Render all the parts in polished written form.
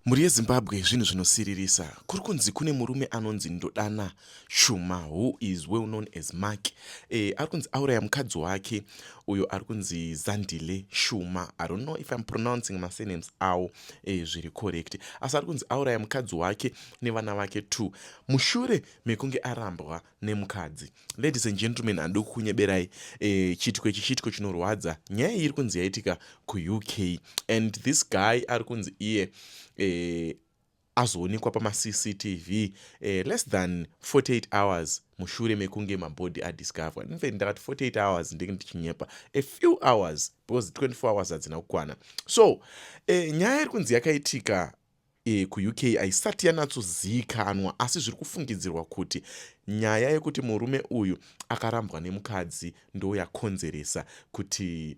Muri yeZimbabwe zvinhu zvinosiririsa. Kuri kunzi kune murume anonzi Ndodana Shuma, who is well known as Mark. Ari kunzi auraya mukadzi wake uyo ari kunzi Zandile Shuma. I don't know if I'm pronouncing my surnames awo zviri correct. Asi ari kunzi auraya mukadzi wake nevana vake 2 mushure mekunge arambwa nemukadzi. Ladies and gentlemen, handiri kukunyeberai chitiko ichi chitiko chinorwadza. Nyaya iyi iri kunzi yaitika kuUK, and this guy ari kunzi iye azoonekwa pama-CCTV less than 48 hours mushure mekunge mabhodhi adiscovered. In fact, ndakati 48 hours ndenge ndichinyepa, a few hours because 24 hours hadzina kukwana. So nyaya iri kunzi yakaitika kuUK haisati yanatsozivikanwa, asi zviri kufungidzirwa kuti nyaya yekuti murume uyu akarambwa nemukadzi ndo yakonzeresa kuti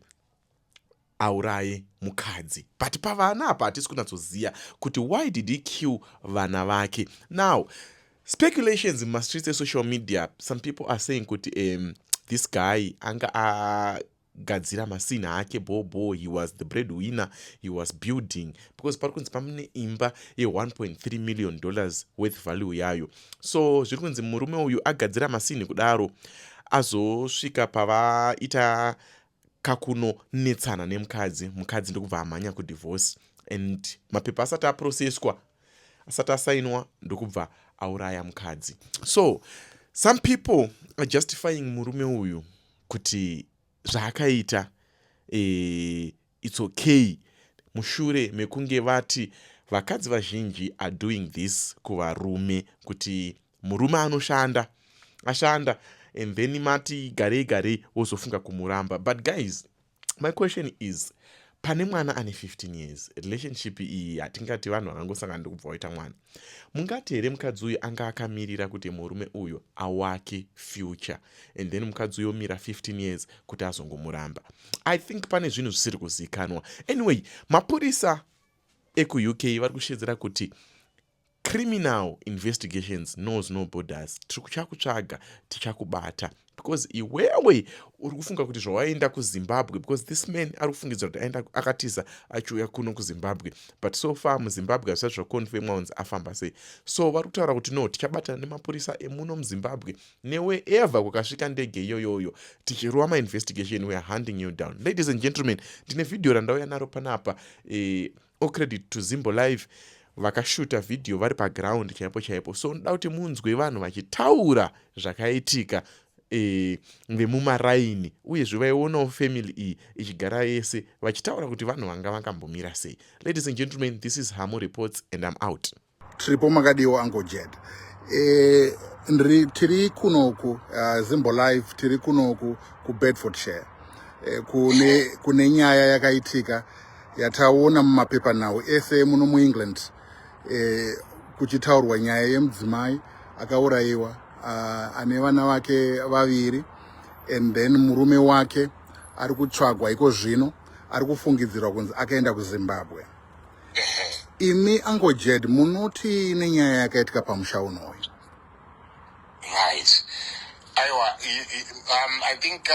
auraye mukadzi. But pavana apa hatisi kunatsoziva kuti why did he kill vana vake. Now, speculations in my streets of social media, some people are saying kuti this guy anga gadzira masina ake bobo, he was the breadwinner, he was building, because pari kunzi pamune imba $1.3 million worth value yayo. So zviri kunzi murume uyu agadzira masini kudaro azosvika pavaita kakuno netsana nemukadzi, mukadzi ndokubva amhanya kudivorce, and mapepa asati aprocesswa, asati asainwa, ndokubva auraya mukadzi. So some people are justifying murume uyu kuti zvaakaita it's okay mushure mekunge vati vakadzi vazhinji are doing this kuvarume, kuti murume anoshanda ashanda and then mati garei garei wozofunga kumuramba. But guys, my question is, pane mwana ane 15 years, relationship iyi hatingati vanhu vakangosangana ndokubva waita mwana. Mungati here mukadzi uyu anga akamirira kuti murume uyu awake future, and then mukadzi uyu omira 15 years kuti azongomuramba? I think pane zvinhu zvisiri kuzivikanwa. Anyway, mapurisa ekuUK vari kushedzera kuti criminal investigations knows no borders. Tiri kuchakutsvaga tichakubata, because iwewe uri kufunga kuti zvawaenda kuZimbabwe, because this man ari kufungidzira kuti aenda akatiza achiuya kuno kuZimbabwe, but so far muZimbabwe hazvisati zvakonfirmwa kunzi afamba sei. So vari kutaura kuti no, tichabatana nemapurisa emuno muZimbabwe, newe eva kwakasvika ndege iyoyoyo tichirova mainvestigation, we are hunting you down. Ladies and gentlemen, ndine vhidhio randauya naro panapa, all credit to Zimbo Live, vakashuta vhidhio vari paground chaipo chaipo. So ndoda kuti munzwe vanhu vachitaura zvakaitika vemumaraini, uyezve vaionawo family iyi ichigara yese vachitaura kuti vanhu vanga vakambomira sei. Ladies and gentlemen, this is Hamo Reports and I'm out. Tripo makadiwa Uncle Jed. Tiri kunoku Zimbo Live, tiri kunoku ku Bedfordshire. Kune nyaya yakaitika yataona mumapepa nawo ese muno muEngland, kuchitaurwa nyaya yemudzimai akaurayiwa ane vana vake vaviri, and then murume wake ari kutsvagwa iko zvino, ari kufungidzirwa kunzi akaenda kuZimbabwe. Imi Uncle Jed, munoti nenyaya yakaitika pamusha unoyu? Right. I think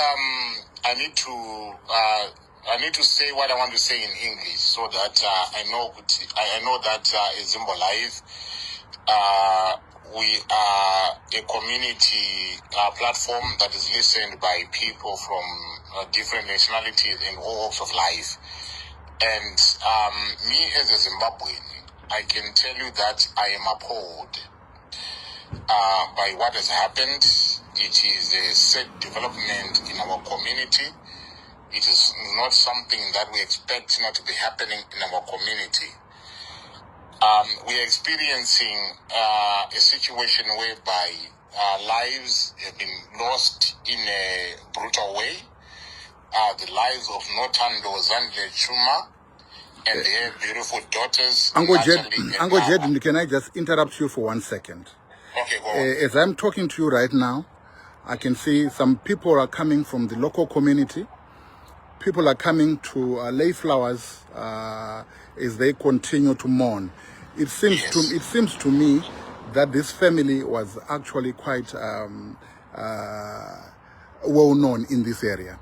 I need to say what I want to say in English so that I know that Zimbo Live, we are a community platform that is listened by people from different nationalities and all walks of life. And me as a Zimbabwean, I can tell you that I am appalled by what has happened. It is a sad development in our community. It is not something that we expect not to be happening in our community. We are experiencing a situation whereby lives have been lost in a brutal way. The lives of Notando Zandile Chuma and their beautiful daughters. Uncle Jed, can I just interrupt you for 1 second? Okay, go on. As I'm talking to you right now, I can see some people are coming from the local community. People are coming to lay flowers as they continue to mourn. It seems to me that this family was actually quite well known in this area.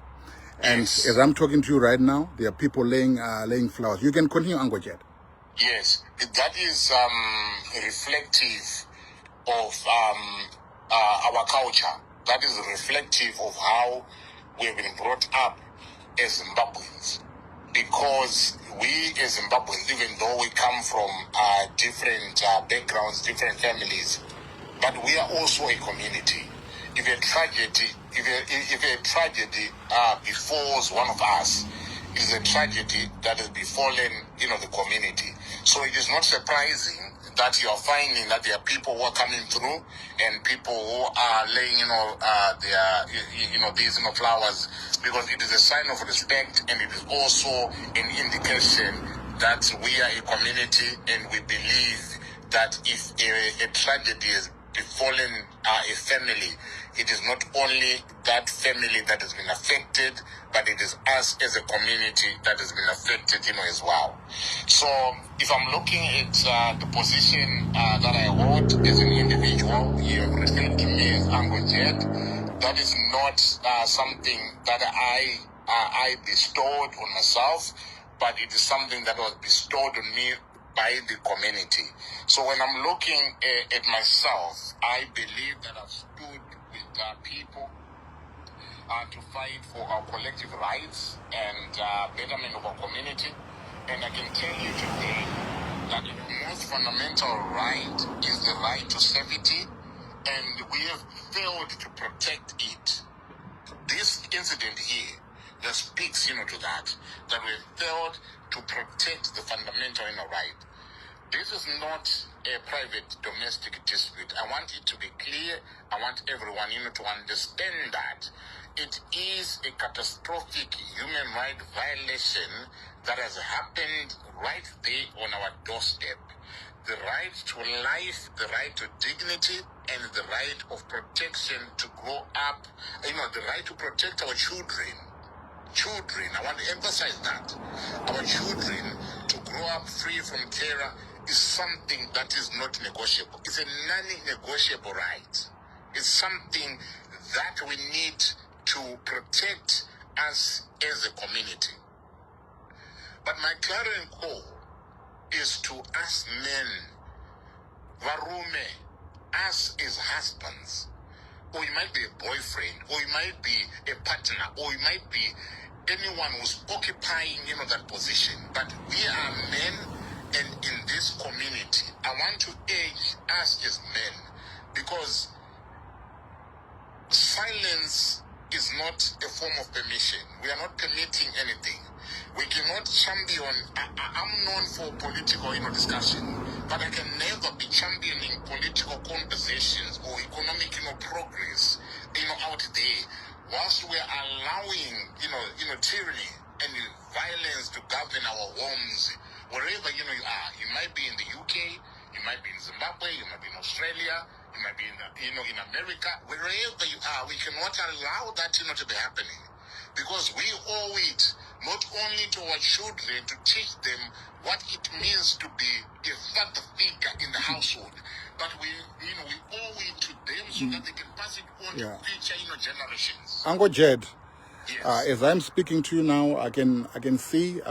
And as I'm talking to you right now, there are people laying flowers. You can continue, Uncle Jed. Yes, that is reflective of our culture. That is reflective of how we have been brought up as Zimbabweans. Because we as Zimbabweans, even though we come from different backgrounds, different families, but we are also a community. If a tragedy, if a tragedy befalls one of us, it is a tragedy that has befallen, the community. So it is not surprising that you are finding that there are people who are coming through and people who are laying, their, these, flowers, because it is a sign of respect, and it is also an indication that we are a community, and we believe that if a tragedy has befallen a family, it is not only that family that has been affected, but it is us as a community that has been affected, as well. So if I'm looking at the position that I hold as an individual, you have referred to me as Uncle Jed. That is not something that I bestowed on myself, but it is something that was bestowed on me by the community. So when I'm looking at myself, I believe that I've stood with people to fight for our collective rights and betterment of our community. And I can tell you today that the most fundamental right is the right to safety, and we have failed to protect it. This incident here that speaks, to that we have failed to protect the fundamental right. This is not a private domestic dispute. I want it to be clear. I want everyone, to understand that it is a catastrophic human rights violation that has happened right there on our doorstep. The right to life, the right to dignity, and the right of protection to grow up, the right to protect our children. I want to emphasize that. Our children to grow up free from terror is something that is not negotiable. It's a non-negotiable right. It's something that we need to protect us as a community. But my clarion call is to us men, varume, us as husbands, or you might be a boyfriend, or you might be a partner, or you might be anyone who's occupying, that position. But we are men, and in this community, I want to urge us as men, because silence is not a form of permission. We are not permitting anything. We cannot champion. I'm known for political, discussion, but I can never be championing political conversations or economic, progress, out there, whilst we are allowing, tyranny and violence to govern our homes, wherever, you are. You might be in the UK, you might be in Zimbabwe, you might be in Australia, you might be in, in America, wherever you are. We cannot allow that, to be happening, because we owe it not only to our children to teach them what it means to be a father figure in the household, but we owe it to them so that they can pass it on to future, generations. Uncle Jed, Yes. as I'm speaking to you now, I can see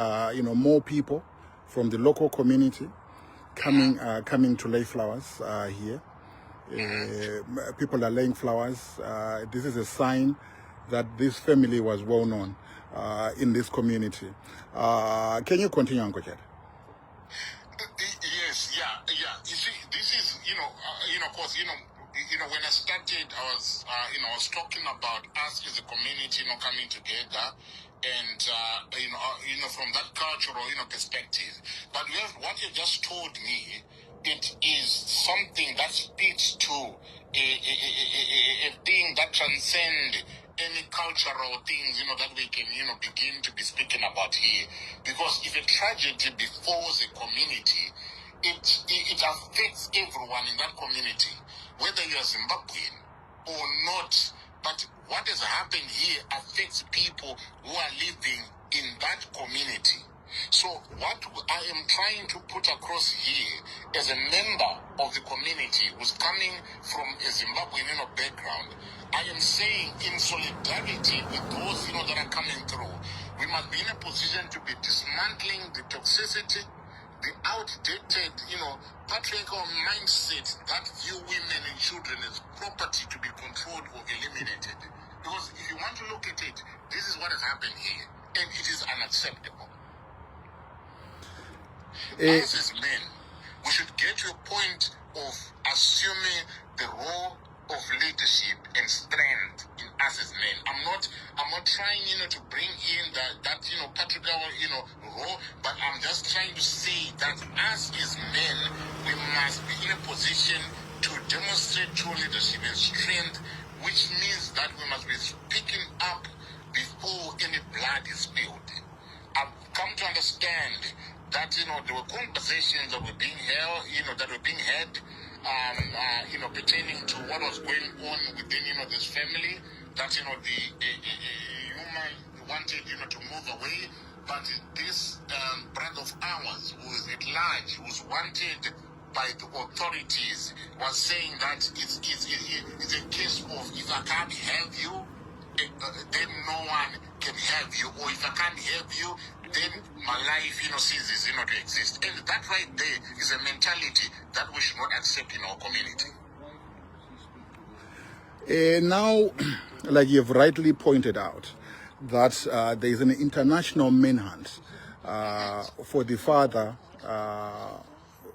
more people from the local community coming to lay flowers here. People are laying flowers. This is a sign that this family was well known in this community. Can you continue, Uncle Jed? Yes, yeah. You see, this is, of course, when I started, I was talking about us as a community, coming together, and from that cultural, perspective. But what you just told me, it is something that speaks to a thing that transcends any cultural things, that we can, begin to be speaking about here. Because if a tragedy befalls a community, it affects everyone in that community, whether you're Zimbabwean or not. But what has happened here affects people who are living in that community. So what I am trying to put across here as a member of the community who's coming from a Zimbabwean background, I am saying in solidarity with those that are coming through, we must be in a position to be dismantling the toxicity, the outdated, patriarchal mindset that view women and children as property to be controlled or eliminated. Because if you want to look at it, this is what has happened here, and it is unacceptable. Us as men, we should get to a point of assuming the role of leadership and strength in us as men. I'm not trying, to bring in that patriarchal, role, but I'm just trying to say that us as men, we must be in a position to demonstrate true leadership and strength, which means that we must be speaking up before any blood is spilled. I've come to understand that, there were conversations that were being held, pertaining to what was going on within, this family, that, the human wanted, to move away, but this brother of ours who is at large, who was wanted by the authorities, was saying that it's a case of, if I can't help you, then no one can help you, or if I can't help you, then my life, ceases, to exist. And that right there is a mentality that we should not accept in our community. Now, like you've rightly pointed out, that there is an international manhunt for the father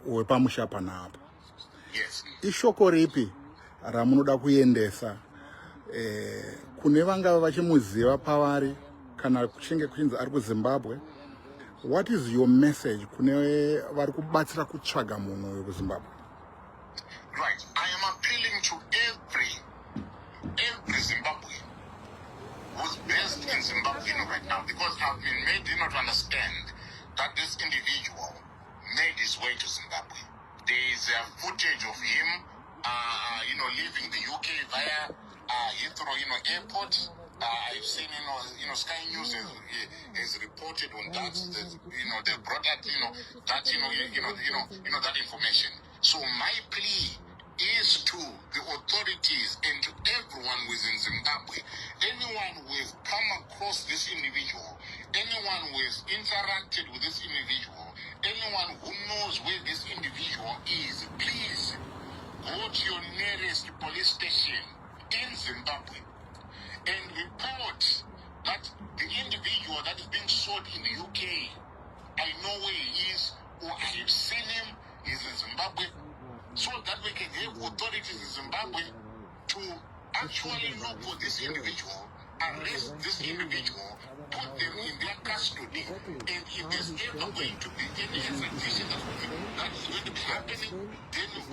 wepamusha panapa. Yes. Ishoko ripi ramunoda kuendesa kune vanga vachimuziva pavari kana kuchinge kuchinzi ari kuZimbabwe. What is your message kune vari kubatsira kutsvaga munhu wekuZimbabwe? Right. I am appealing to every Zimbabwean who's based in Zimbabwe right now, because I've been made to understand that this individual made his way to Zimbabwe. There is footage of him, leaving the UK via Heathrow, airport. I've seen, Sky News has reported on that. They brought out, that information. So my plea is to the authorities and to everyone within Zimbabwe, anyone who has come across this individual, anyone who has interacted with this individual, anyone who knows where this individual is, please go to your nearest police station in Zimbabwe and report that the individual that is being sought in the UK, I know where he is, or I have seen him, he's in Zimbabwe, so that we can have authorities in Zimbabwe to actually look for this individual, arrest this individual, put them in their custody, and if there's ever going to be any execution that is going to be happening, then we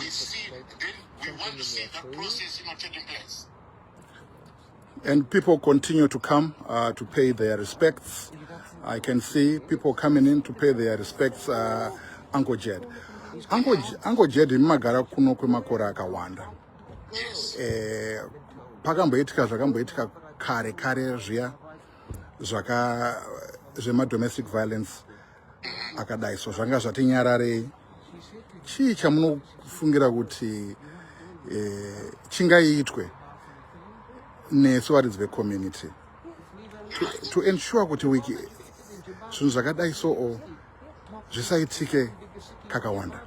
want to see that process taking place. And people continue to come to pay their respects. I can see people coming in to pay their respects. Uncle Jed. Uncle Jed imagara kuno kwemakore akawanda. Pakamboitika zvakamboitika kare zviya zvema-domestic violence akadai, so zvanga zvati nyararei. Chii chamunofungira kuti chingaitwe nesu varidzi vecommunity to ensure kuti wiki zvinhu zvakadai so zvisaitike kakawanda?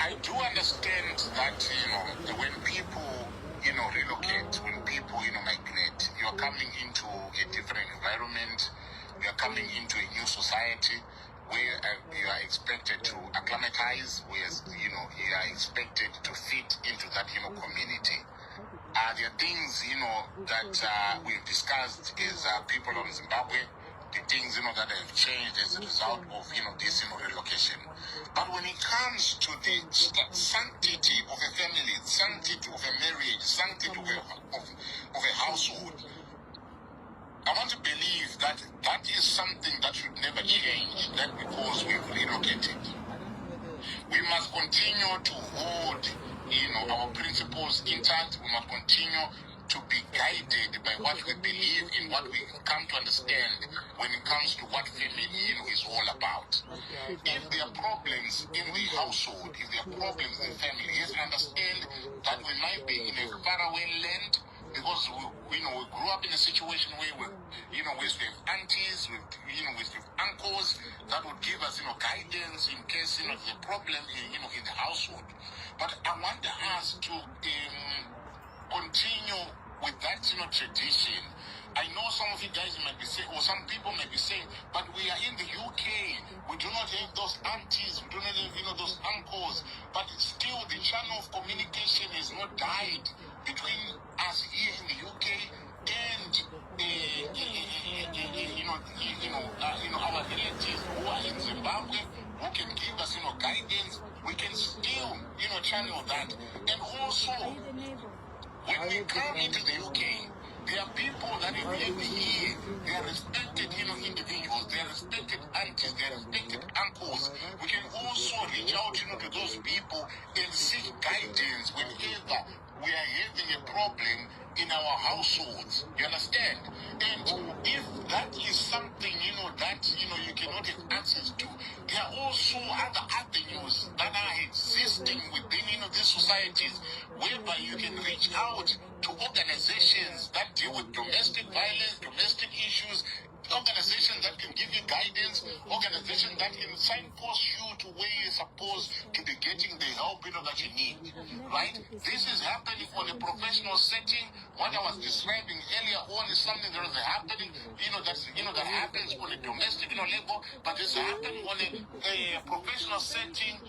I do understand that, when people, relocate, when people, migrate, you are coming into a different environment, you are coming into a new society where you are expected to acclimatize, where, you are expected to fit into that, community. There are things, that we've discussed as people of Zimbabwe, the things, that have changed as a result of, this, relocation. But when it comes to the sanctity of a family, sanctity of a marriage, sanctity of a household, I want to believe that that is something that should never change, that because we've relocated. We must continue to hold, our principles intact. We must continue to be guided by what we believe in, what we come to understand when it comes to what family, is all about. If there are problems in the household, if there are problems in the family, yes, understand that we might be in a faraway land, because we grew up in a situation where we used to have aunties, we used to have uncles that would give us, guidance in case, there's a problem in the household. But I want us to continue with that, tradition. I know some of you guys might be saying, or some people might be saying, but we are in the UK. We do not have those aunties. We do not have, those uncles. But still, the channel of communication has not died between us here in the UK and, our relatives who are in Zimbabwe, who can give us, guidance. We can still, channel that. And also, when we come into the UK, there are people that have lived here. They are respected, individuals. They are respected aunties. They are respected uncles. We can also reach out, to those people and seek guidance whenever we are having a problem in our households. You understand? And if that is something, that, you cannot have access to, there are also other avenues that are existing within, these societies, whereby you can reach out to organizations that deal with domestic violence, domestic issues, organizations that can give you guidance, organizations that can signpost you to where you're supposed to be getting the help that you need, right? This is happening on a professional setting. What I was describing earlier on is something that is happening, that happens on a domestic level, but it's happening on a professional setting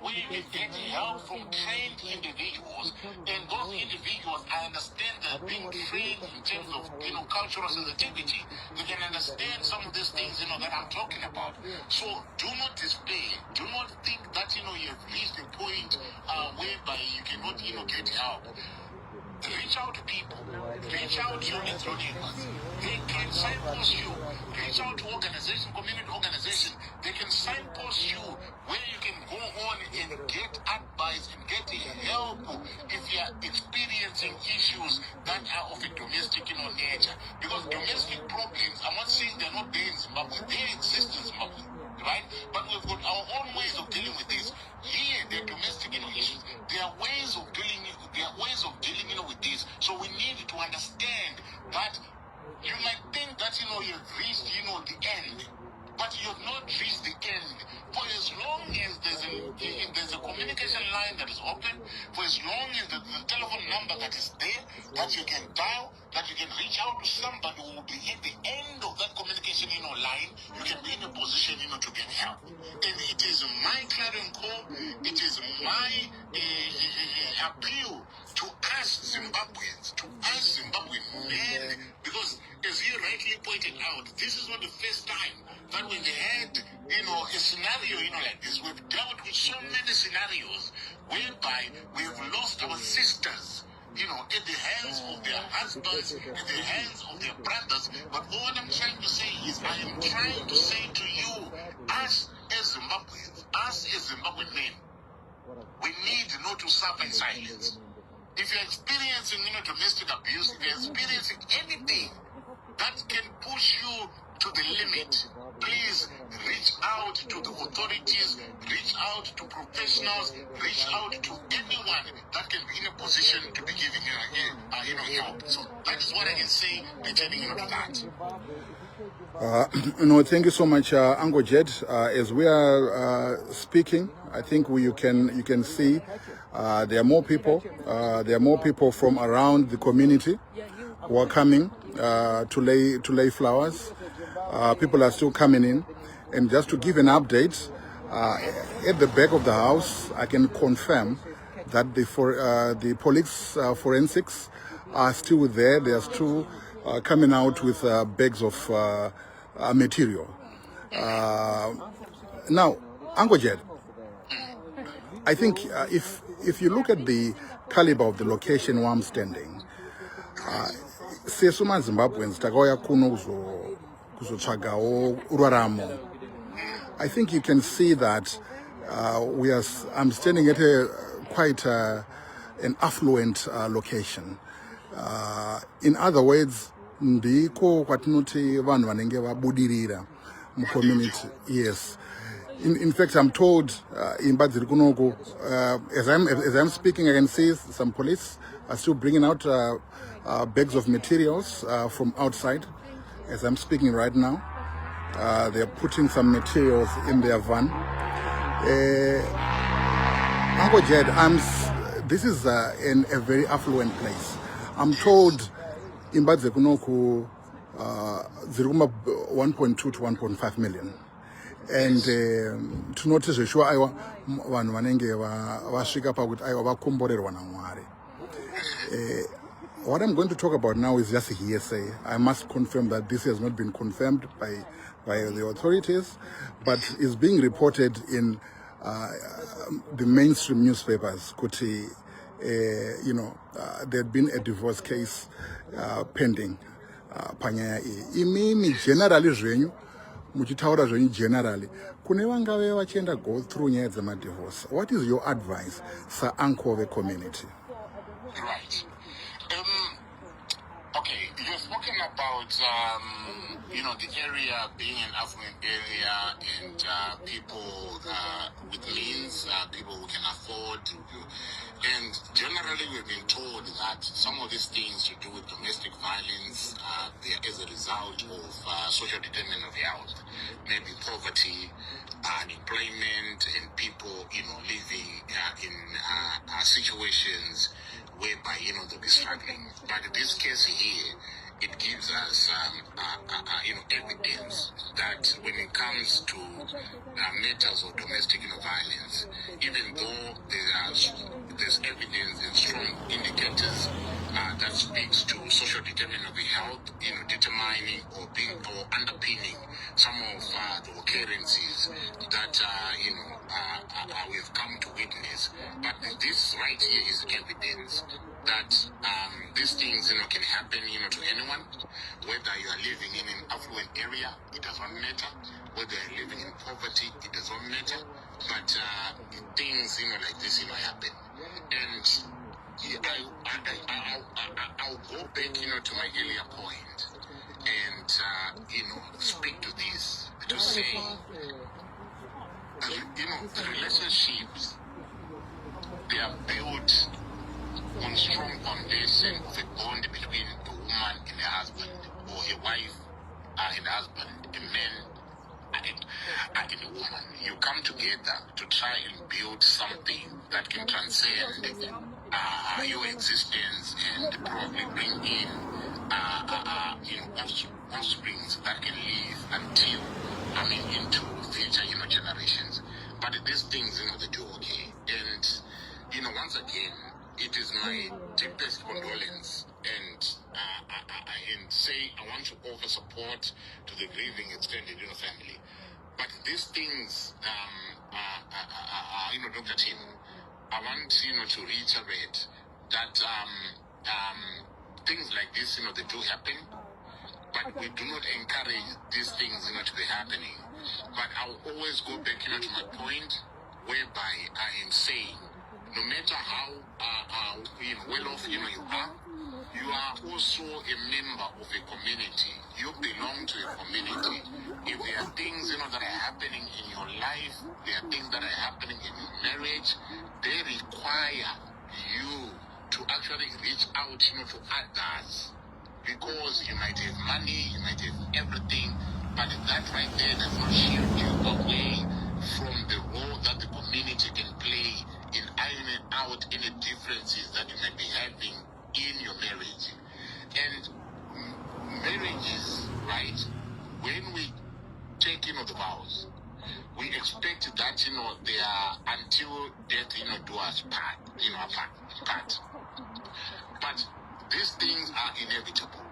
where you get help from trained individuals, and those individuals, I understand, that are being trained in terms of cultural sensitivity. They can understand some of these things that I'm talking about. So do not despair. Do not think that you have reached a point whereby you cannot get help. Reach out to people. Reach out to your neighbors. They can signpost you. Reach out to organizations, community organizations. They can signpost you where you can go on and get advice and get help if you are experiencing issues that are of a domestic nature. Because domestic problems, I'm not saying they're not there in Zimbabwe. They exist in Zimbabwe, right? But we've got our own ways of dealing with this. Here, there are domestic issues. There are ways of dealing with this. So we need to understand that you might think that you've reached the end, but you have not reached the end. For as long as there's a communication line that is open, for as long as there's a telephone number that is there, that you can dial, that you can reach out to somebody who will be at the end of that communication line, you can be in a position to get help. And it is my clarion call, it is my appeal to us Zimbabweans, to us Zimbabwean men, because as you rightly pointed out, this is not the first time that we've had, a scenario, like this. We've dealt with so many scenarios whereby we've lost our sisters, in the hands of their husbands, in the hands of their brothers. But all I'm trying to say is, I am trying to say to you, us as Zimbabweans, us as Zimbabwean men, we need not to suffer in silence. If you're experiencing, domestic abuse, if you're experiencing anything that can push you to the limit, please reach out to the authorities, reach out to professionals, reach out to anyone that can be in a position to be giving you help. So that is what I can say pertaining to that. Thank you so much, Uncle Jed. As we are speaking, I think you can see there are more people. There are more people from around the community who are coming to lay flowers. People are still coming in, and just to give an update, at the back of the house, I can confirm that the police forensics are still there. They are still coming out with bags of material. Now, Uncle Jed, I think if you look at the caliber of the location where I'm standing, sesuma Zimbabweans takauya kuno kuzotsvagawo uraramo. I think you can see that I'm standing at quite an affluent location. In other words, ndiko kwatinoti vanhu vanenge vabudirira mucommunity. Yes. In fact, I'm told in Badzirikunoko, as I'm speaking, I can see some police are still bringing out bags of materials from outside. As I'm speaking right now, they're putting some materials in their van. Uncle Jed, this is in a very affluent place. I'm told in Badzirikunoko, 1.2 to 1.5 million. And to notice sure aiwa vanhu vanenge vasvika pakuti aiwa vakomborerwa naMwari. What I'm going to talk about now is just hearsay. I must confirm that this has not been confirmed by the authorities, but is being reported in the mainstream newspapers. Kuti, there had been a divorce case pending. Panyaya imimi generally zvenyu muchitaura zvenyu generally kune vangave vachienda go through nyaya dzemadivorce. What is your advice, sir uncle of the community? Right. Okay, you've spoken about the area being an affluent area and people with means, people who can afford to do. And generally we've been told that some of these things to do with domestic violence, they are as a result of social determinant of health, maybe poverty, unemployment, and people, living in situations whereby, they'll be struggling. But in this case here, it gives us, evidence that when it comes to matters of domestic violence, even though there's evidence and strong indicators that speaks to social determinant of health, determining or underpinning some of the occurrences that we've come to witness. But this right here is evidence that these things can happen to anyone, whether you are living in an affluent area, it does not matter, whether you're living in poverty, it does not matter, but things like this happen. And I'll go back to my earlier point and speak to this, to say the relationships, they are built on strong foundation of a bond between a woman and a husband, or a wife and a husband, a man and a woman. You come together to try and build something that can transcend your existence and probably bring in offsprings that can live until into future generations. But these things they do okay. And once again, it is my deepest condolence and say I want to offer support to the grieving extended family. But these things, Dr. Tim, I want to reiterate that things like this they do happen, but we do not encourage these things to be happening. But I'll always go back to my point, whereby I am saying, no matter how well off you are also a member of a community. You belong to a community. If there are things that are happening in your life, there are things that are happening in your marriage, they require you to actually reach out to others. Because you might have money, you might have everything, but that right there does not shield you away from the role that the community can play in ironing out any differences that you might be having in your marriage. And marriages, right, when we take the vows, we expect that they are until death do us part, apart. But these things are inevitable.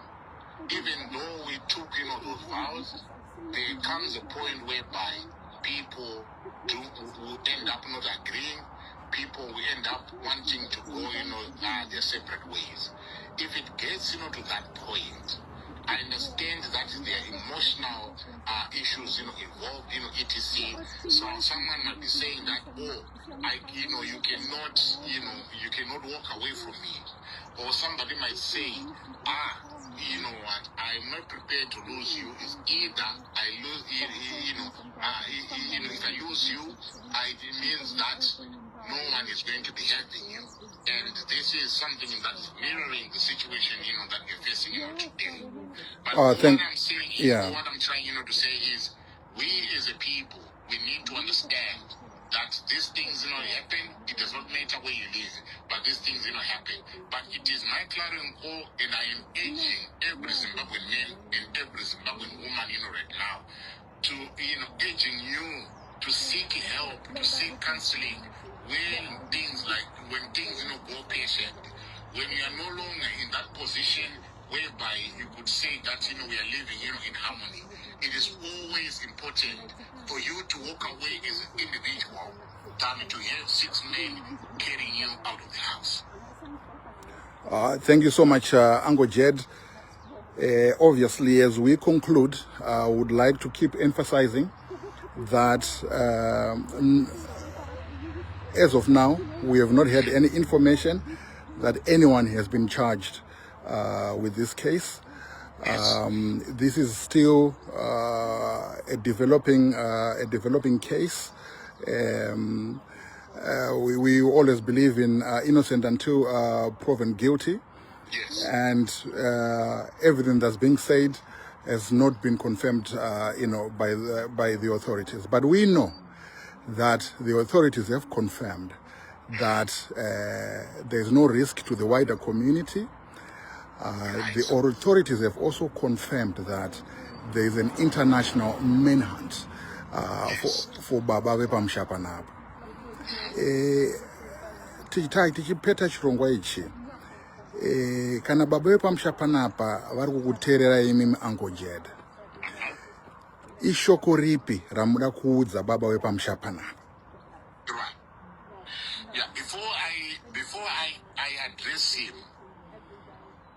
Even though we took those vows, there comes a point whereby people will end up not agreeing. People will end up wanting to go their separate ways. If it gets to that point, I understand that there are emotional issues involved etc. So someone might be saying that, you cannot walk away from me. Or somebody might say, you know what, I'm not prepared to lose you. It's either I lose, you know, if I lose you, it means that no one is going to be helping you. And this is something that is mirroring the situation, you know, that we're facing, you know, today. But what I'm saying is, what I'm trying, you know, to say is, we as a people, we need to understand that these things, you know, happen. It does not matter where you live, but these things, you know, happen. But it is my clarion call, and I am urging every Zimbabwean man and every Zimbabwean woman, you know, right now, to, you know, urging you to seek help, to seek counseling when things, you know, go pear-shaped. When you are no longer in that position whereby you could say that, you know, we are living, you know, in harmony. It is always important for you to walk away as an individual than to have 6 men carrying you out of the house. Thank you so much, Uncle Jed. Obviously, as we conclude, I would like to keep emphasizing that as of now, we have not had any information that anyone has been charged with this case. This is still a developing case. We always believe in innocent until proven guilty. Yes. And everything that's being said has not been confirmed, you know, by the authorities. But we know that the authorities have confirmed that there is no risk to the wider community. The authorities have also confirmed that there is an international manhunt for Baba Vepamshapanapa. Tichipeta chirongwa ichi. Kana Baba Vepamshapanapa vari kukuteerera imi Uncle Jed. Ishoko ripi ramuda kuudza Baba Vepamshapanapa? Right. Yeah, before I address him,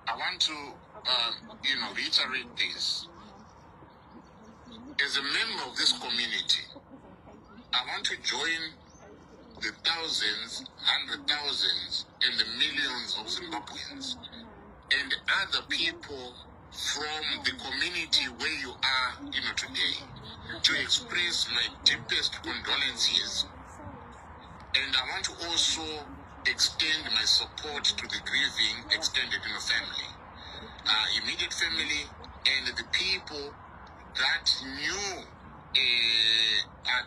I want to, you know, reiterate this. As a member of this community, I want to join the thousands, 100,000s, and the millions of Zimbabweans and other people from the community where you are, you know, today, to express my deepest condolences. And I want to also extend my support to the grieving extended in the family, immediate family, and the people that knew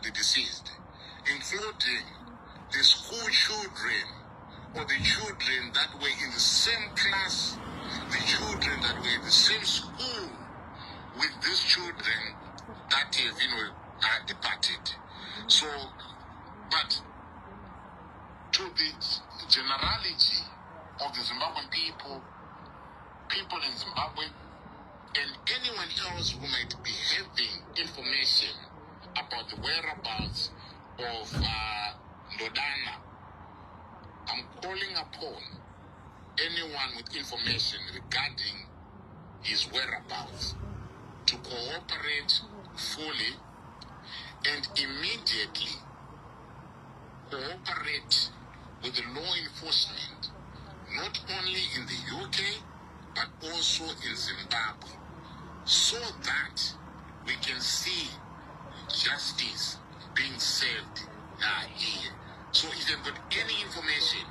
the deceased, including the school children or the children that were in the same class, the children that were in the same school with these children that have, you know, departed. So, but to the generality of the Zimbabwean people in Zimbabwe, and anyone else who might be having information about the whereabouts of Ndodana, I'm calling upon anyone with information regarding his whereabouts to cooperate fully and immediately cooperate with the law enforcement, not only in the UK, but also in Zimbabwe, so that we can see justice being served here. So if you've got any information,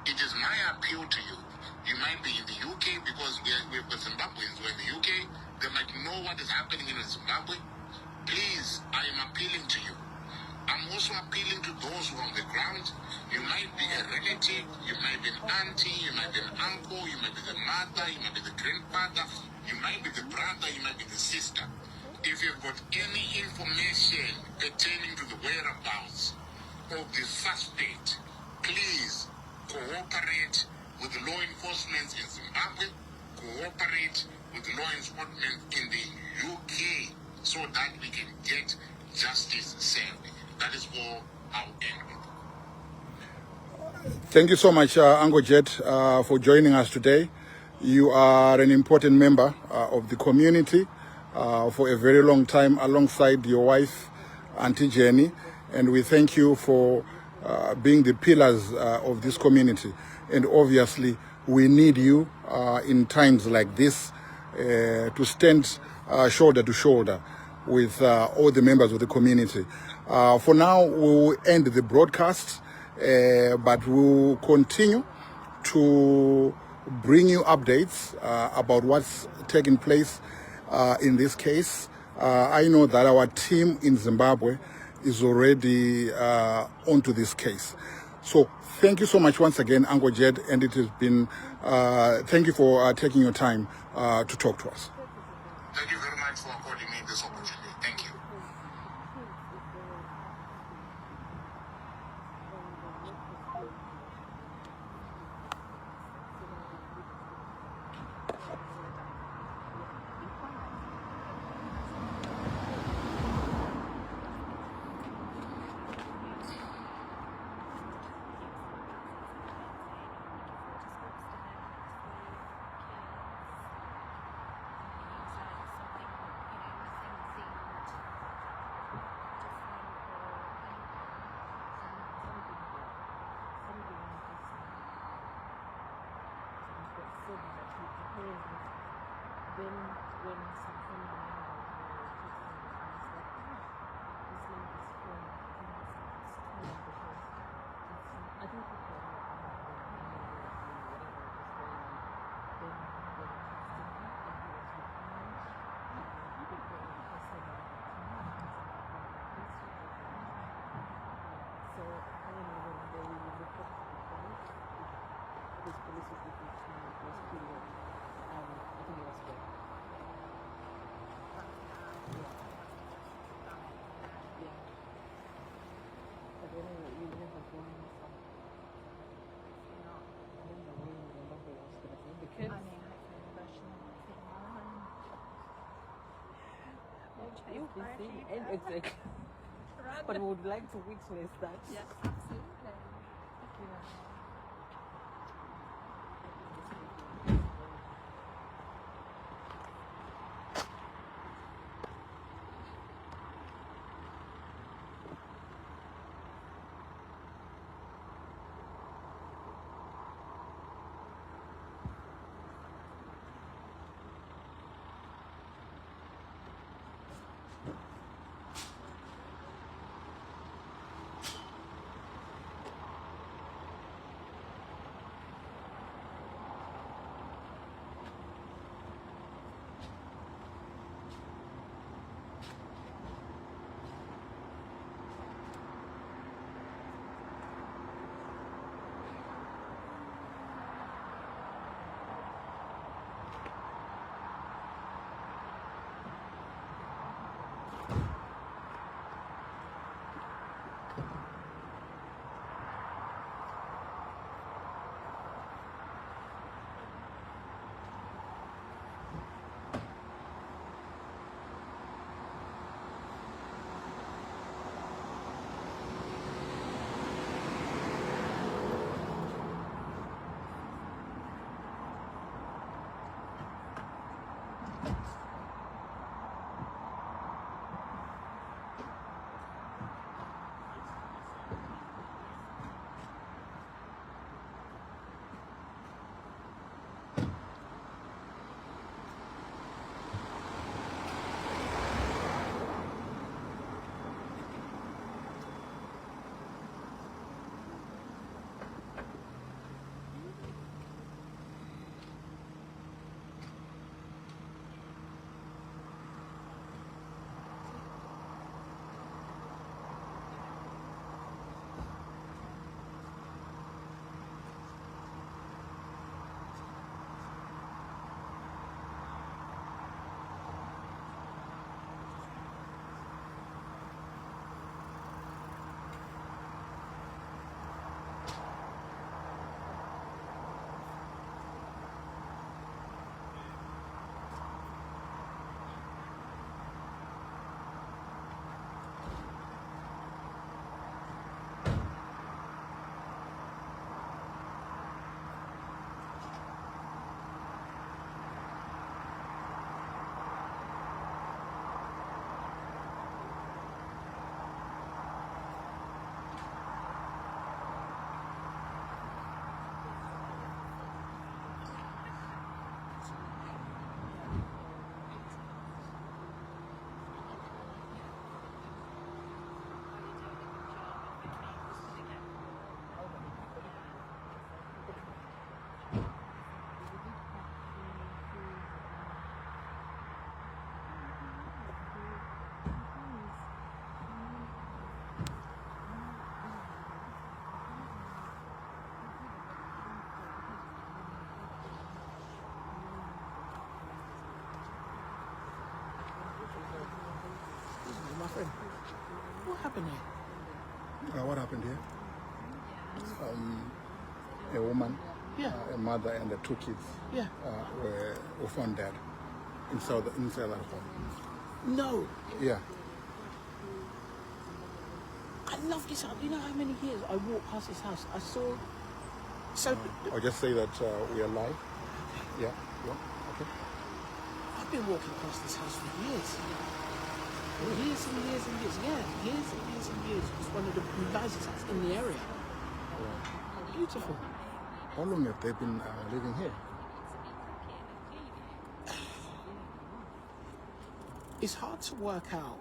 it is my appeal to you. You might be in the UK because we've got Zimbabweans who are in the UK. They might know what is happening in Zimbabwe. Please, I am appealing to you. I'm also appealing to those who are on the ground. You might be a relative, you might be an auntie, you might be an uncle, you might be the mother, you might be the grandfather, you might be the brother, you might be the sister. If you've got any information pertaining to the whereabouts of the suspect, please cooperate with the law enforcement in Zimbabwe, cooperate with the law enforcement in the UK so that we can get justice served. That is all I'll end with. Thank you so much, Uncle Jet, for joining us today. You are an important member of the community for a very long time alongside your wife, Auntie Jenny, and we thank you for being the pillars of this community. And obviously, we need you in times like this to stand shoulder to shoulder with all the members of the community. For now, we'll end the broadcast, but we'll continue to bring you updates about what's taking place in this case. I know that our team in Zimbabwe is already onto this case. So thank you so much once again, Uncle Jed, and it has been, thank you for taking your time to talk to us. Thank you very much for according me this opportunity. Thank you. Exactly. But we would like to witness that. Yes, absolutely. Thank you. happened here? What happened here? A woman, Yeah. a mother, and the 2 kids Yeah. were found dead inside that home. No. Yeah. I love this house. You know how many years I walked past this house? I saw. So I'll just say that we are live. Yeah. Okay. I've been walking past this house for years. Years and years and years. Yeah, years and years and years. It's one of the nicest houses in the area. Beautiful. How long have they been living here? It's hard to work out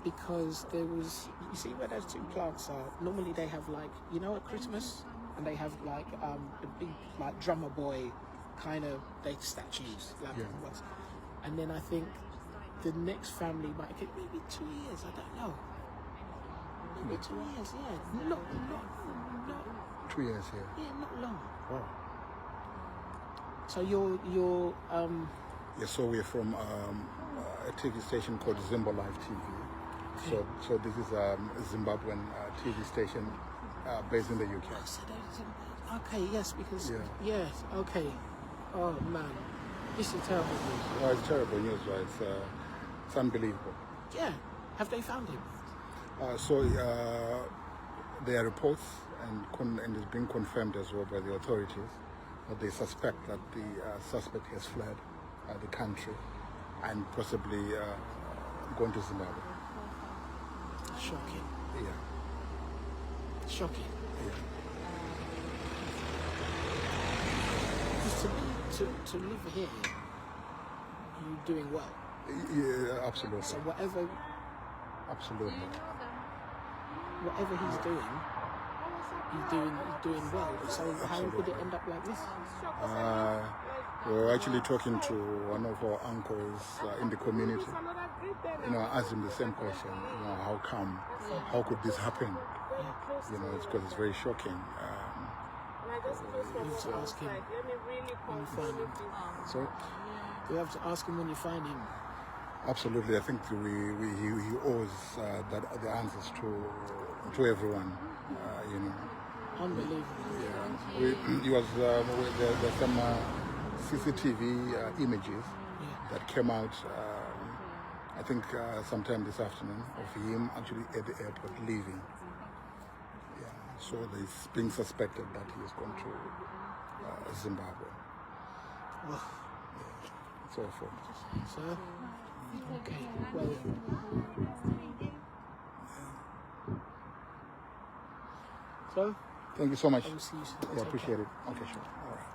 because there was, you see where those 2 plants are, normally they have like, you know, at Christmas, and they have like the big like drummer boy kind of statues, like Yeah. ones. And then I think the next family might get maybe 2 years, I don't know. Maybe 2 years, yeah. Not 2 years here. yeah, not long. Wow. So you're Yeah, so we're from a TV station called Zimba Live TV. So this is a Zimbabwean TV station based in the UK. so there's okay, yes, because Yeah. yes, okay. Oh man, this is terrible news. Oh, it's terrible news, right? It's unbelievable. Yeah, have they found him? There are reports, and it's being confirmed as well by the authorities, that they suspect that the suspect has fled the country and possibly gone to Zimbabwe. Shocking, Yeah. shocking. Yeah. Because to live here, you're doing well. Yeah, absolutely. So whatever Absolutely. he's doing well. So how could it end up like this? We were actually talking to one of our uncles in the community. You know, I asked him the same question. You know, how come? How could this happen? You know, it's because it's very shocking. You have to ask him when you find him. So, You have to ask him when you find him. absolutely, I think he owes the answers to everyone. You know. Unbelievable. Yeah, he was. There's some CCTV images that came out. I think sometime this afternoon of him actually at the airport leaving. Yeah, so it's being suspected that he has gone to Zimbabwe. Well, It's awful. so okay, well. So Thank you so much. I will see you soon. Yeah, Take appreciate care. it. Okay, sure. All right.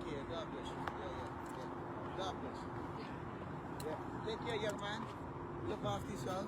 care. God bless you. Yeah. God bless you. Yeah. Take care, young man. Look after yourself.